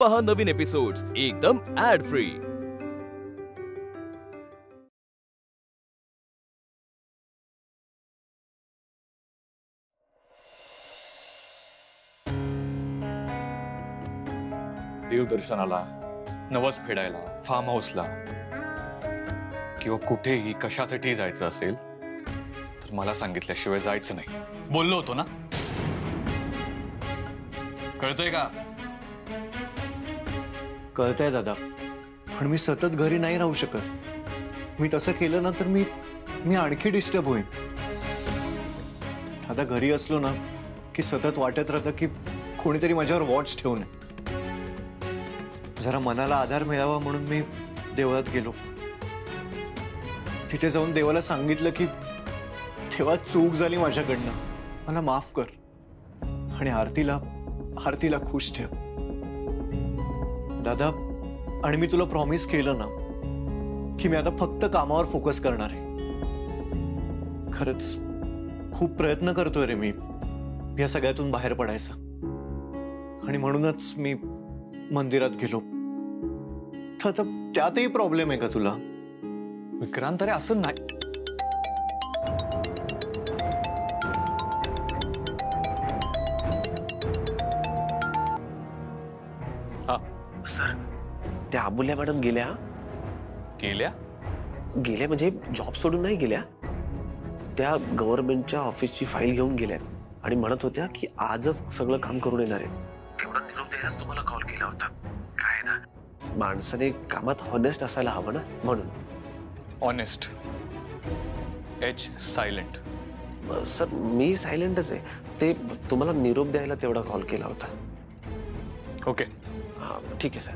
पहा नवीन एपिसोड्स एकदम add free. देवदर्शनाला, नवस फेडायला, फार्म हाऊसला किंवा कुठेही कशासाठी जायचं असेल तर मला सांगितल्याशिवाय जायचं नाही, बोललो होतो ना? कळतोय का? कळतंय दादा, पण मी सतत घरी नाही राहू शकत। मी तसं केलं ना तर मी आणखी डिस्टर्ब होईन। दादा, घरी असलो ना की सतत वाटत राहतं की कोणीतरी माझ्यावर वॉच ठेवू नये। जरा मनाला आधार मिळावा म्हणून मी देवळात गेलो। तिथे जाऊन देवाला सांगितलं की तेव्हा चूक झाली माझ्याकडनं, मला माफ कर आणि आरतीला खुश ठेव दादा। आणि मी तुला प्रॉमिस केलं ना की मी आता फक्त कामावर फोकस करणार आहे। खरंच खूप प्रयत्न करतोय रे मी या सगळ्यातून बाहेर पडायचा, आणि म्हणूनच मी मंदिरात गेलो। तर त्यातही प्रॉब्लेम आहे का तुला? विक्रांत, अरे असं नाही। हा सर, त्या अमूल्या मॅडम गेल्या म्हणजे जॉब सोडून नाही गेल्या, त्या गव्हर्नमेंटच्या ऑफिसची फाईल घेऊन गेल्यात आणि म्हणत होत्या की आजच सगळं काम करून येणार आहेत। तेवढा निरोप द्यायलाच तुम्हाला कॉल केला होता। काय ना, माणसाने कामात हॉनेस्ट असायला हवं ना, म्हणून। Honest H silent? सर, मी सायलेंटच आहे, ते तुम्हाला निरोप द्यायला तेवढा कॉल केला होता। ओके, हा ठीक आहे सर।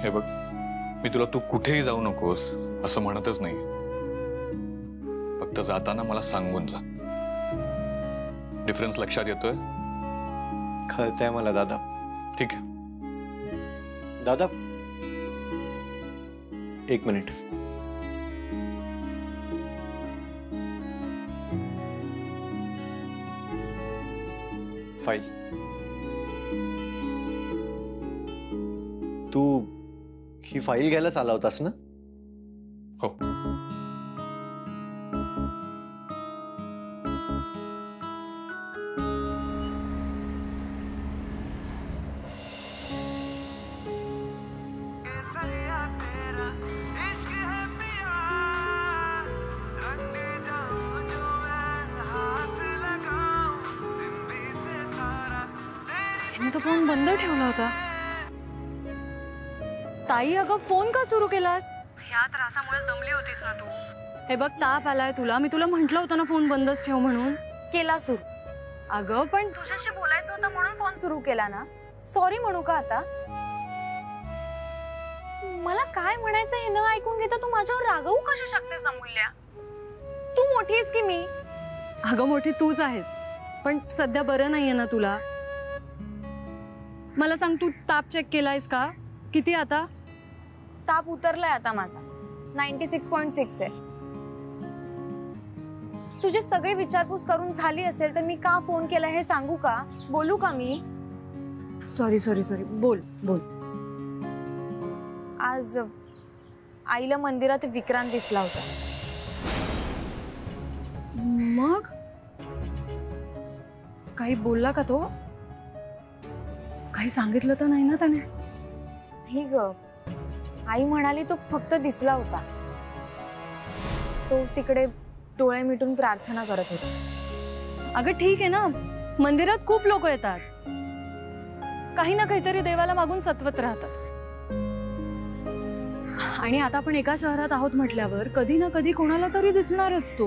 हे बघ, मी तुला तू कुठेही जाऊ नकोस असं म्हणतच नाही, फक्त जाताना मला सांगून जा। डिफरन्स लक्षात येतोय? कळतंय मला दादा। ठीक आहे दादा, एक मिनिट। फाईल, तू ही फाईल घ्यायला आला होतास ना? हो। तो फोन बंद ठेवला होता। ताई, अगं फोन का सुरू केलास? ह्या त्रासामुळेच दमली होतीस ना तू? हे बघ, ताप आलाय तुला, मी तुला म्हंटल होतं ना फोन बंदच ठेव म्हणून। केला सुरू? अगं पण तुझ्याशी बोलायचं होतं म्हणून फोन सुरू केला ना। सॉरी म्हणू का आता? मला काय म्हणायचं हे न ऐकून घेता तू माझ्यावर रागवू कशी शकतेस अमूल्या? तू मोठी आहेस की मी? अगं मोठी तूच आहेस, पण सध्या बरं नाहीये ना तुला? मला सांग, तू ताप चेक केलायस का? किती आता? ताप उतरलाय आता माझा, 96.6 आहे। तुझी सगळी विचारपूस करून झाली असेल तर मी का फोन केला हे सांगू का? बोलू का मी? सॉरी, बोल। आज आईला मंदिरात विक्रांत दिसला होता। मग काही बोलला का तो? काही सांगितलं तर नाही ना त्याने? नाही ग, आई म्हणाली तो फक्त दिसला होता, तो तिकडे डोळे मिटून प्रार्थना करत होता। अगं ठीक आहे ना, मंदिरात खूप लोक येतात, काही ना काहीतरी देवाला मागून सत्वत राहतात। आणि आता आपण एका शहरात आहोत म्हटल्यावर कधी ना कधी कोणाला तरी दिसणारच तो।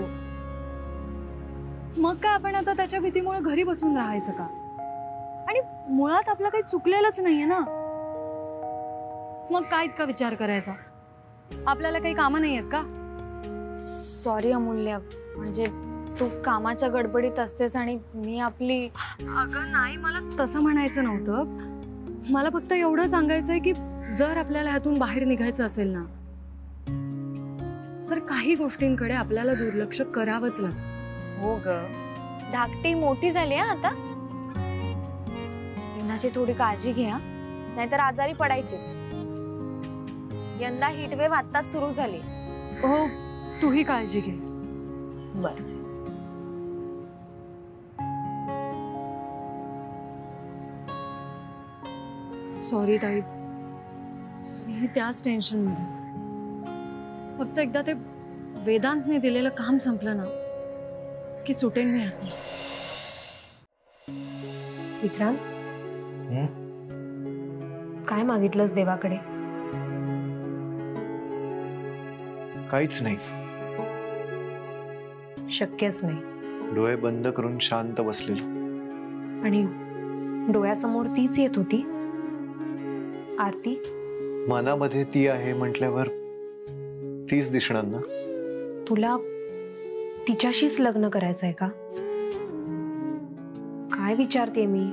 मग काय आपण आता त्याच्या भीतीमुळे घरी बसून राहायचं का? आणि मुळात आपलं काही चुकलेलंच नाहीये ना, मग काय इतका विचार करायचा? आपल्याला काही कामं नाही आहेत का? सॉरी अमूल्या, म्हणजे तू कामाच्या गडबडीत असतेस आणि मी आपली... अगं नाही, मला तसं म्हणायचं नव्हतं। मला फक्त एवढं सांगायचंय की जर आपल्याला ह्यातून बाहेर निघायचं असेल ना तर काही गोष्टींकडे आपल्याला दुर्लक्ष करावंच लागतं. हो ग, धाकटी मोठी झाली हा आता. रिनाची थोडी काळजी घे हा, नाहीतर आजारी पडायचीस. यंदा हीटवेव्ह आत्ताच सुरू झाली. हो, तूही काळजी घे. बर. सॉरी ताई, मी त्याच टेन्शन मध्ये. फक्त एकदा ते वेदांतने दिलेलं काम संपलं ना की सुटेन मी आत. विक्रांत, काय मागितलंस देवाकडे? काहीच नाही. शक्यच नाही. डोळे बंद करून शांत बसलेलो. आणि डोळ्यासमोर तीच येत होती, आरती. मनामध्ये ती आहे म्हटल्यावर तीच दिसणार ना. तुला तिच्याशीच लग्न करायचंय का? काय विचारते मी?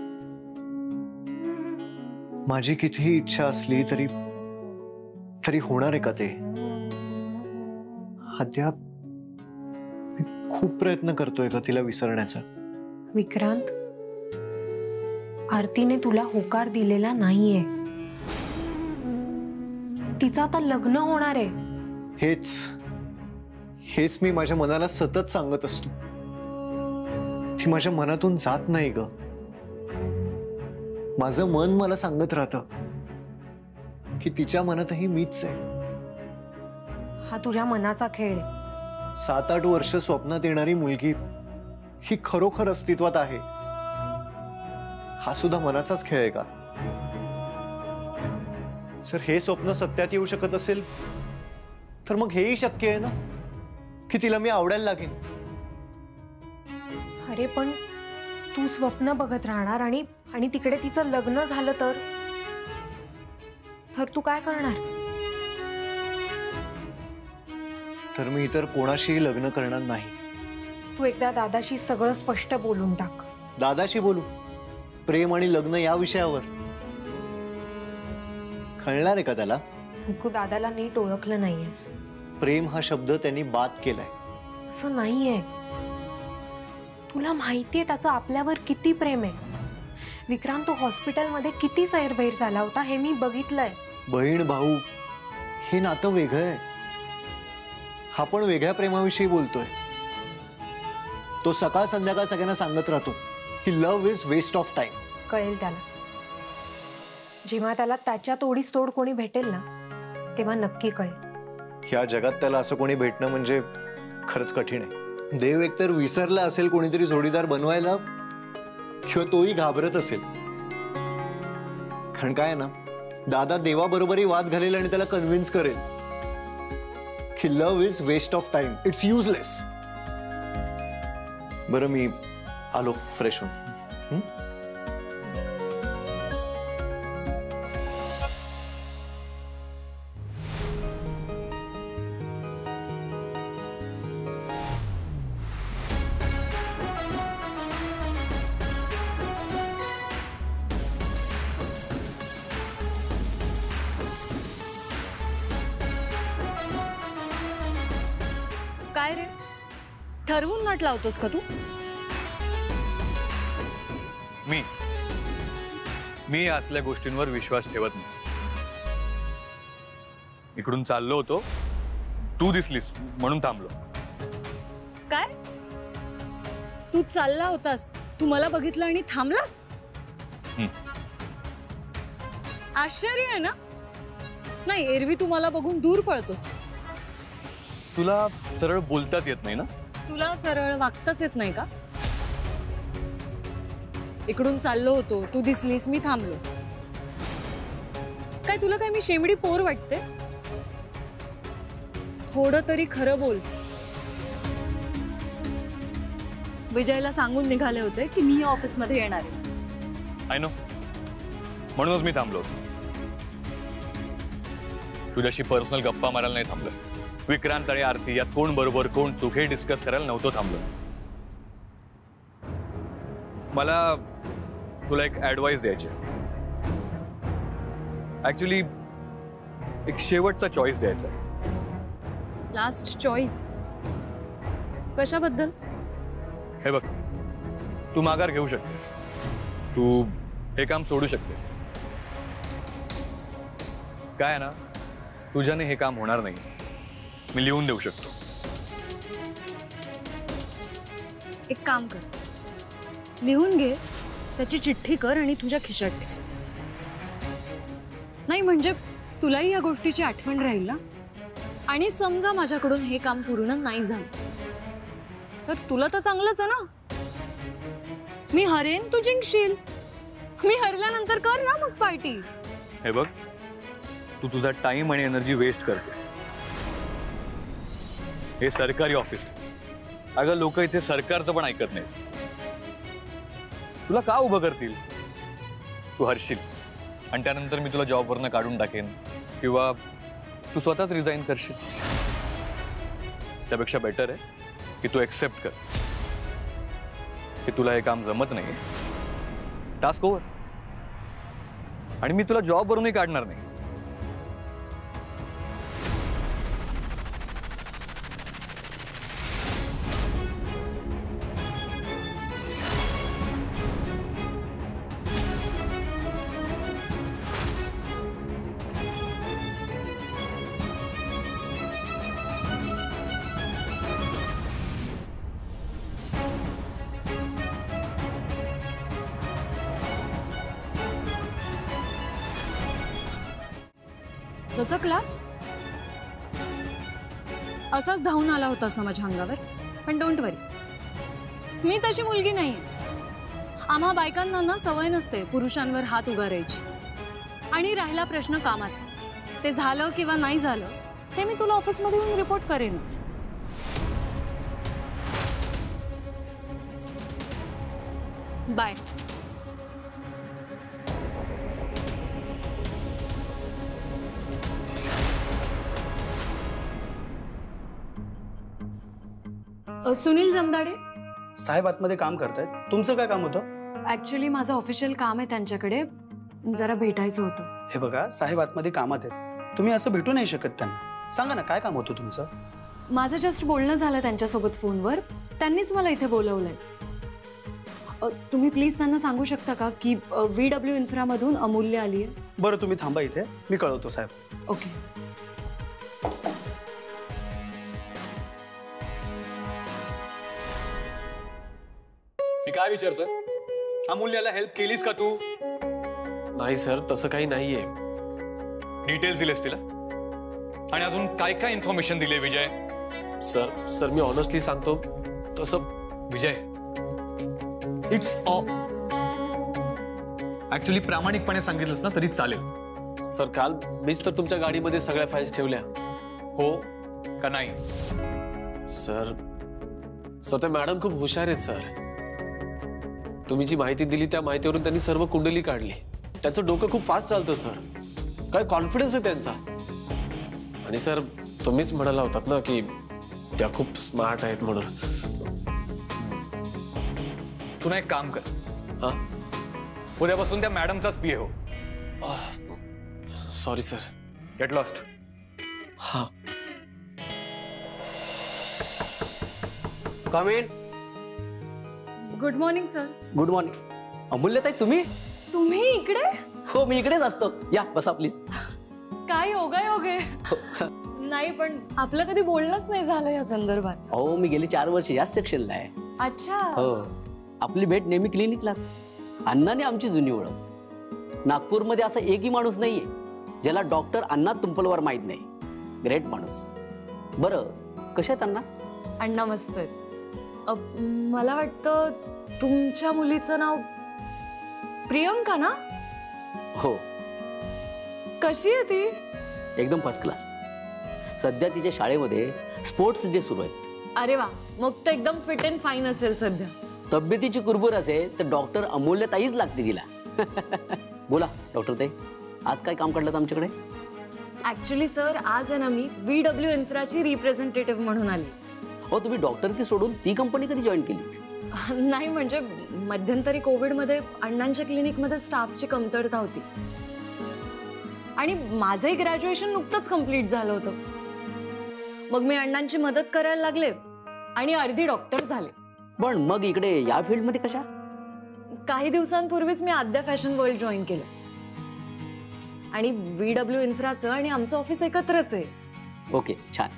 माझी कितीही इच्छा असली तरी तरी होणार आहे का ते? अद्याप मी खूप प्रयत्न करतोय का तिला विसरण्याचा. विक्रांत, आरतीने तुला होकार दिलेला नाहीये. तिचं आता लग्न होणार आहे. हेच मी माझ्या मनाला सतत सांगत असतो. ती माझ्या मनातून जात नाही ग. माझं मन मला सांगत राहतं की तिच्या मनातही मीच आहे. हा तुझ्या मनाचा खेळ आहे. 7-8 वर्ष स्वप्नात येणारी मुलगी ही खरोखर अस्तित्वात आहे. हा सुद्धा मनाचाच खेळ आहे का? सर, हे स्वप्न सत्यात येऊ शकत असेल तर मग हेही शक्य आहे ना की तिला मी आवडायला लागेन. अरे पण तू स्वप्न बघत राहणार आणि तिकडे तिचं लग्न झालं तर तू काय करणार? तर मी इतर कोणाशीही लग्न करणार नाही. तू एकदा दादाशी सगळं स्पष्ट बोलून टाक. दादाशी बोलू? प्रेम आणि लग्न या विषयावर? कळणार आहे का त्याला? तू दादाला नीट ओळखलं नाहीयेस. प्रेम हा शब्द त्यांनी बाद केलाय. असं नाहीये. तुला माहितीये त्याचं आपल्यावर किती प्रेम आहे. विक्रांत, तो हॉस्पिटलमध्ये किती सैरभैर झाला होता हे मी बघितलंय. बहीण भाऊ हे नातं वेगळं आहे. हा पण वेगळ्या प्रेमाविषयी बोलतोय. तो सकाळ संध्याकाळ सगळ्यांना सांगत राहतो की love is waste of time. कळेल त्याला. जेव्हा त्याला त्याच्या तोडीस तोड कोणी भेटेल ना तेव्हा नक्की कळेल. ह्या जगात त्याला असं कोणी भेटणं म्हणजे खरंच कठीण आहे. देव एकतर विसरला असेल कोणीतरी जोडीदार बनवायला किंवा तोही घाबरत असेल. कारण काय ना, दादा देवाबरोबरही वाद घालेल आणि त्याला कन्व्हिन्स करेल की love is waste of time, it's useless. बरं, मी आलो फ्रेश होऊन. काय रे, ठरवून नट लावतोस का तू? मी असल्या गोष्टींवर विश्वास ठेवत नाही. इकडून चाललो होतो, तू दिसलीस म्हणून थांबलो. काय? तू चालला होतास, तू मला बघितलं आणि थांबलास? आश्चर्य आहे ना? नाही, एरवी तू मला बघून दूर पळतोस. तुला सरळ बोलताच येत नाही ना? तुला सरळ वागताच येत नाही का? इकडून चाललो होतो, तू दिसलीस, मी थांबलो. काय तुला काय मी शेमडी पोर वाटते? थोडं तरी खरं बोल. विजयला सांगून निघाले होते की मी ऑफिसमध्ये येणार आहे. आय नो, म्हणूनच मी थांबलो होतो. तुझ्याशी पर्सनल गप्पा मारायला नाही थांबलो. विक्रांत आणि आरती यात कोण बरोबर कोण चूक हे डिस्कस करायला नव्हतं थांबलो. मला तुला एक ऍडवाइस द्यायची. ऍक्च्युली एक शेवटचा चॉईस द्यायचा. लास्ट चॉईस कशाबद्दल? हे बघ, तू माघार घेऊ शकतेस, तू हे काम सोडू शकतेस. काय ना, तुझ्याने हे काम होणार नाही. मी लिहून देऊ शकतो. एक काम कर, लिहून घे, त्याची चिठ्ठी कर आणि तुझ्या खिशात ठेव. नाही म्हणजे तुलाही या गोष्टीची आठवण राहील ना. आणि समजा माझ्याकडून हे काम पूर्ण नाही झालं तर तुला तर चांगलंच आहे ना. मी हरेन, तू जिंकशील. मी हरल्यानंतर कर ना मग पार्टी. हे बघ, तू तुझा टाइम आणि एनर्जी वेस्ट करतेस. हे सरकारी ऑफिस. अगं लोक इथे सरकारचं पण ऐकत नाहीत. तुला का उभं करतील? तू हरशील आणि त्यानंतर मी तुला जॉबवरनं काढून टाकेन किंवा तू स्वतःच रिझाईन करशील. त्यापेक्षा बेटर आहे की तू एक्सेप्ट कर की तुला हे काम जमत नाही. Task over. आणि मी तुला जॉबवरूनही काढणार नाही. त्याचा क्लास असाच धावून आला होतास ना माझ्या अंगावर. पण डोंट वरी, मी तशी मुलगी नाही. आम्हा बायकांना ना सवय नसते पुरुषांवर हात उगारायची. आणि राहिला प्रश्न कामाचा, ते झालं किंवा नाही झालं ते मी तुला ऑफिसमध्ये येऊन रिपोर्ट करेनच. बाय. सुनील जमदाडे साहेब आतमध्ये काम करतायत. तुमचं काय काम होतं? ऍक्च्युली माझं ऑफिशियल काम आहे त्यांच्याकडे, जरा भेटायचं होतं. हे बघा, साहेब आतमध्ये कामात आहेत, तुम्ही असं भेटू नाही शकत त्यांना. सांगा ना काय काम होतं तुमचं? माझं जस्ट बोलणं झालं त्यांच्यासोबत फोनवर. त्यांनीच मला इथे बोलवलंय. तुम्ही प्लीज त्यांना सांगू शकता का की VW इन्फ्रामधून अमूल्य आली आहे. बरं तुम्ही थांबा इथे, मी कळवतो साहेब. ओके. मी काय विचारतोय? अमूल्याला हेल्प केलीस का तू? नाही सर, तसं काही नाहीये. डिटेल्स दिलेस तिला? आणि अजून काय काय इन्फॉर्मेशन दिले विजय? सर मी ऑनेस्टली सांगतो तसं. विजय, इट्स ऍक्च्युली प्रामाणिकपणे सांगितलंस ना तरी चालेल. सर काल मीच तर तुमच्या गाडीमध्ये सगळ्या फाईल्स ठेवल्या. हो का नाही? सर ते मॅडम खूप हुशार आहेत सर. तुम्ही जी माहिती दिली त्या माहितीवरून त्यांनी सर्व कुंडली काढली. त्यांचं डोकं खूप फास्ट चालतं सर. काय कॉन्फिडन्स आहे त्यांचा. आणि सर तुम्हीच म्हणाला होतात ना की त्या खूप स्मार्ट आहेत म्हणून. तू ना एक काम कर, हा, उद्यापासून त्या मॅडमचाच पीए हो. Sorry sir. Get lost. हा. Come in. Good morning sir. Good morning. अमूल्यताई तुम्ही? तुम्ही इकडे? हो मी इकडेच असतो. या बसा प्लीज. काय योगायोगे. नाही पण आपलं कधी बोलणंच नाही झालं या संदर्भात. अहो मी गेली 4 वर्ष याच सेक्शनला आहे. अच्छा. हो, आपली भेट नेहमी क्लिनिकलाच. अण्णाने आमची जुनी ओळख. नागपूरमध्ये असा एकही माणूस नाहीये ज्याला डॉक्टर अण्णा तुंपलवार माहित नाही. ग्रेट माणूस. बरं कशा आहेत अण्णा? अण्णा मस्त आहेत. मला वाटतं तुमच्या मुलीचं नाव प्रियंका ना? हो. कशी आहे ती? एकदम फर्स्ट क्लास. सध्या तिच्या शाळेमध्ये स्पोर्ट्स डे सुरू आहेत. अरे वा, मग तर एकदम फिट अँड फाईन असेल सध्या. तब्येतीची कुरबुर असेल तर डॉक्टर अमूल्यताईच लागते तिला. बोला डॉक्टर ताई, आज काय काम काढलं आमच्याकडे? ऍक्च्युली सर आज आहे ना मी VW इन्फ्राची रिप्रेझेंटेटिव्ह म्हणून आली. हो, तुम्ही डॉक्टर की सोडून ती कंपनी कधी जॉईन केली? नाही म्हणजे मध्यंतरी कोविडमध्ये अण्णांच्या क्लिनिकमध्ये स्टाफची कमतरता होती आणि माझंही ग्रॅज्युएशन नुकतंच कम्प्लीट झालं होतं. मग मी अण्णांची मदत करायला लागले आणि अर्धी डॉक्टर झाले. पण मग इकडे या फील्ड मध्ये कशा? काही दिवसांपूर्वीच मी आद्या फॅशन वर्ल्ड जॉईन केलं आणि VW इन्फ्राचं आणि आमचं ऑफिस एकत्रच आहे. ओके, छान.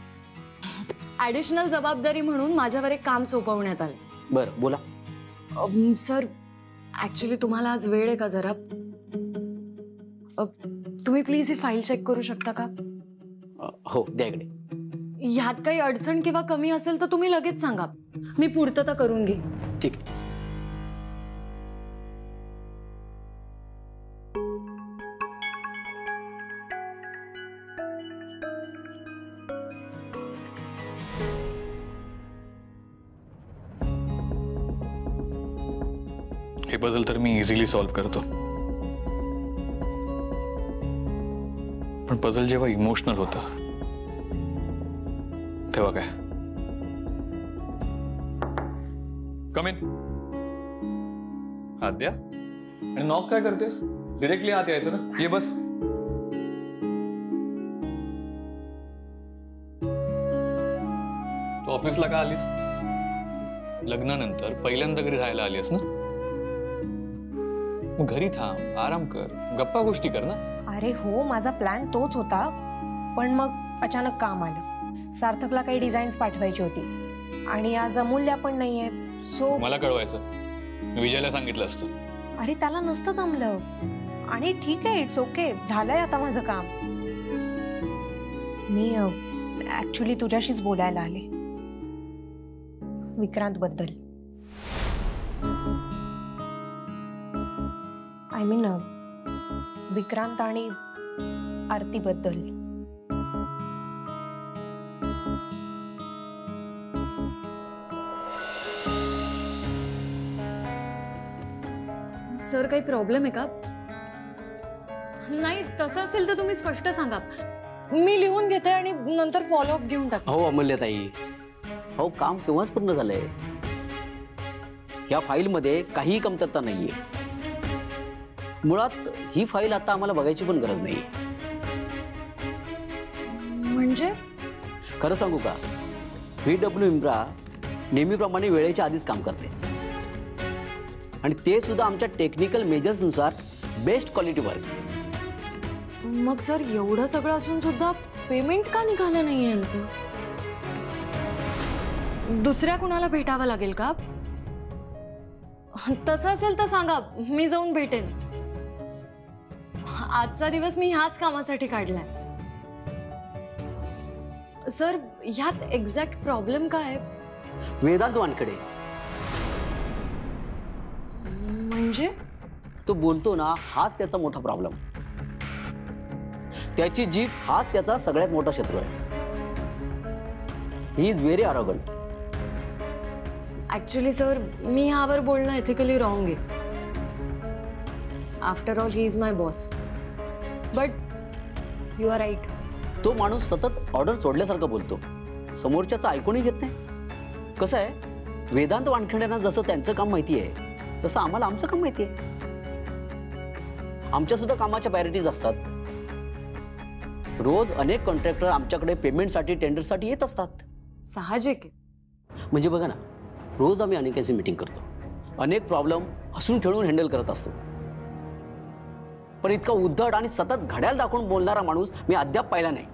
ऍडिशनल जबाबदारी म्हणून माझ्यावर एक काम सोपवण्यात आलं. बरं, बोला. सर, ऍक्च्युली तुम्हाला आज वेळ आहे का जरा? तुम्ही प्लीज ही फाईल चेक करू शकता का? हो, द्या इकडे. ह्यात काही अडचण किंवा कमी असेल तर तुम्ही लगेच सांगा, मी पूर्तता करून घेईन. ठीक आहे. हे पझल तर मी इझिली सॉल्व्ह करतो, पण पझल जेव्हा इमोशनल होतं तेव्हा काय? कम इन. आद्या, आणि नॉक काय करतेस? डिरेक्टली आत यायचं ना. ये बस. तू ऑफिसला का आलीस? लग्नानंतर पहिल्यांदा घरी राहायला आलीस ना? मग घरी थांब, आराम कर, गप्पा गोष्टी कर ना. अरे हो, माझा प्लॅन तोच होता, पण मग अचानक काम आलं. सार्थकला काही डिझाईन्स पाठवायची होती आणि आज अमूल्य पण नाहीये, सो मला कळवायचं, मी विजयला सांगितलं असतं. अरे त्याला नसतं जमलं. आणि ठीक आहे, इट्स ओके, झालंय आता माझं काम. मी ऍक्च्युली तुझ्याशीच बोलायला आले विक्रांत बद्दल. आय मीन विक्रांत आणि आरती बद्दल. सर, काही प्रॉब्लेम आहे का? नाही, तसं असेल तर तुम्ही स्पष्ट सांगा, मी लिहून घेते आणि नंतर फॉलोअप घेऊन टाक. हो अमूल्यताई, हो काम केव्हाच पूर्ण झालंय. या फाईल मध्ये काहीही कमतरता नाहीये. मुळात ही फाईल आता आम्हाला बघायची पण गरज नाही. म्हणजे खरं सांगू का, VW इम्प्रा नेहमीप्रमाणे वेळेच्या आधीच काम करते आणि ते सुद्धा आमच्या टेक्निकल मेजर्सनुसार बेस्ट क्वालिटी वर्क. मग सर, एवढं सगळं असून सुद्धा पेमेंट का निघालं नाही यांचं? दुसऱ्या कुणाला भेटावं लागेल का? तसं असेल तर सांगा, मी जाऊन भेटेन. आजचा दिवस मी ह्याच कामासाठी काढलाय. सर, ह्यात एक्झॅक्ट प्रॉब्लेम काय आहे? वेदांत वानकडे. म्हणजे तो बोलतो ना, हाच त्याचा मोठा प्रॉब्लेम. त्याची जीभ हाच त्याचा सगळ्यात मोठा शत्रू आहे. He is very arrogant. Actually sir, मी ह्यावर बोलणं एथिकली रॉंग आहे. After all, he is my boss. But you are right. तो माणूस सतत ऑर्डर सोडल्यासारखं बोलतो, समोरच्याचं ऐकूनही घेत नाही. कसं आहे, वेदांत वानखेड्यांना जसं त्यांचं काम माहिती आहे तसं आम्हाला आमचं काम माहिती आहे. आमच्या सुद्धा कामाच्या प्रायोरिटीज असतात. रोज अनेक कॉन्ट्रॅक्टर आमच्याकडे पेमेंटसाठी, टेंडरसाठी येत असतात. साहजिक आहे. म्हणजे बघा ना, रोज आम्ही अनेकांची मीटिंग करतो, अनेक प्रॉब्लेम हसून खेळून हँडल करत असतो. पण इतका उद्धट आणि सतत घड्याळ दाखवून बोलणारा माणूस मी अद्याप पाहिला नाही.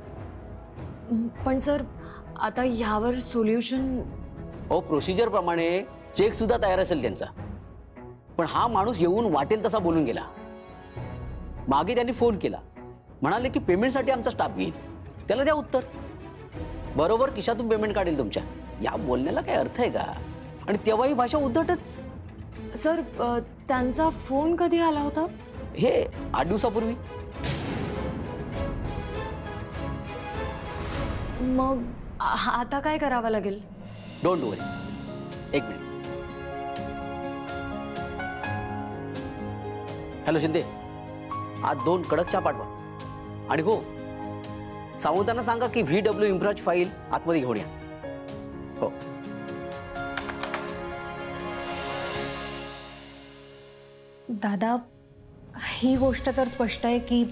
पण सर, आता ह्यावर सोल्युशन? प्रोसिजर प्रमाणे चेक सुद्धा तयार असेल त्यांचा, पण हा माणूस येऊन वाटेल तसा बोलून गेला. मागे त्यांनी फोन केला, म्हणाले की पेमेंटसाठी आमचा स्टाफ येईल, त्याला द्या उत्तर. बरोबर खिशातून पेमेंट काढेल तुमच्या. या बोलण्याला काय अर्थ आहे का? आणि तेव्हाही भाषा उद्धटच. सर, त्यांचा फोन कधी आला होता? हे 8 दिवसापूर्वी. मग आता काय करावं लागेल? डोंट वरी, एक मिनिट. हॅलो शिंदे, आज 2 कडक चहा पाठवा. आणि हो, सावंतांना सांगा की VW इम्प्राची फाईल आतमध्ये घेऊन या. हो. दादा, ही गोष्ट तर स्पष्ट आहे की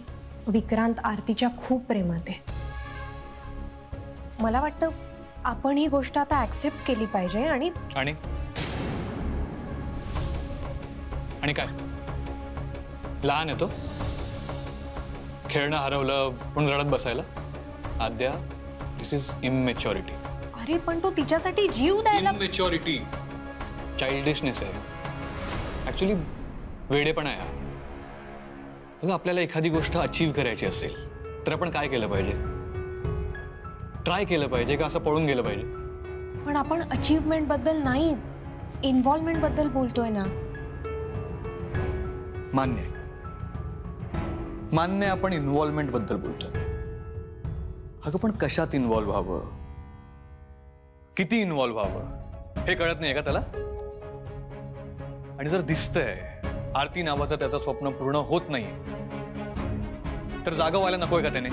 विक्रांत आरतीच्या खूप प्रेमात आहे. मला वाटतं आपण ही गोष्ट आता ऍक्सेप्ट केली पाहिजे आणि आणि आणि काय लहान आहे तो, खेळणं हरवलं पण रडत बसायला. आद्या, दिस इज इमॅच्युरिटी. अरे पण तो तिच्यासाठी जीव द्यायला. इमॅच्युरिटी, चाइल्डिशनेस आहे ऍक्च्युली, वेडेपणा आहे. बघा, आपल्याला एखादी गोष्ट अचीव्ह करायची असेल तर आपण काय केलं पाहिजे? ट्राय केलं पाहिजे का असं पळून गेलं पाहिजे? पण आपण अचीवमेंट बद्दल नाही, इन्व्हॉल्वमेंट बद्दल बोलतोय ना. मान्य आहे, मान्य आहे, आपण इन्व्हॉल्वमेंट बद्दल बोलतोय. अगं पण कशात इन्व्हॉल्व व्हावं, किती इन्व्हॉल्व व्हावं हे कळत नाही का त्याला? आणि जर दिसतंय आरती नावाचं त्याचं स्वप्न पूर्ण होत नाही तर जागं व्हायला नकोय का त्याने?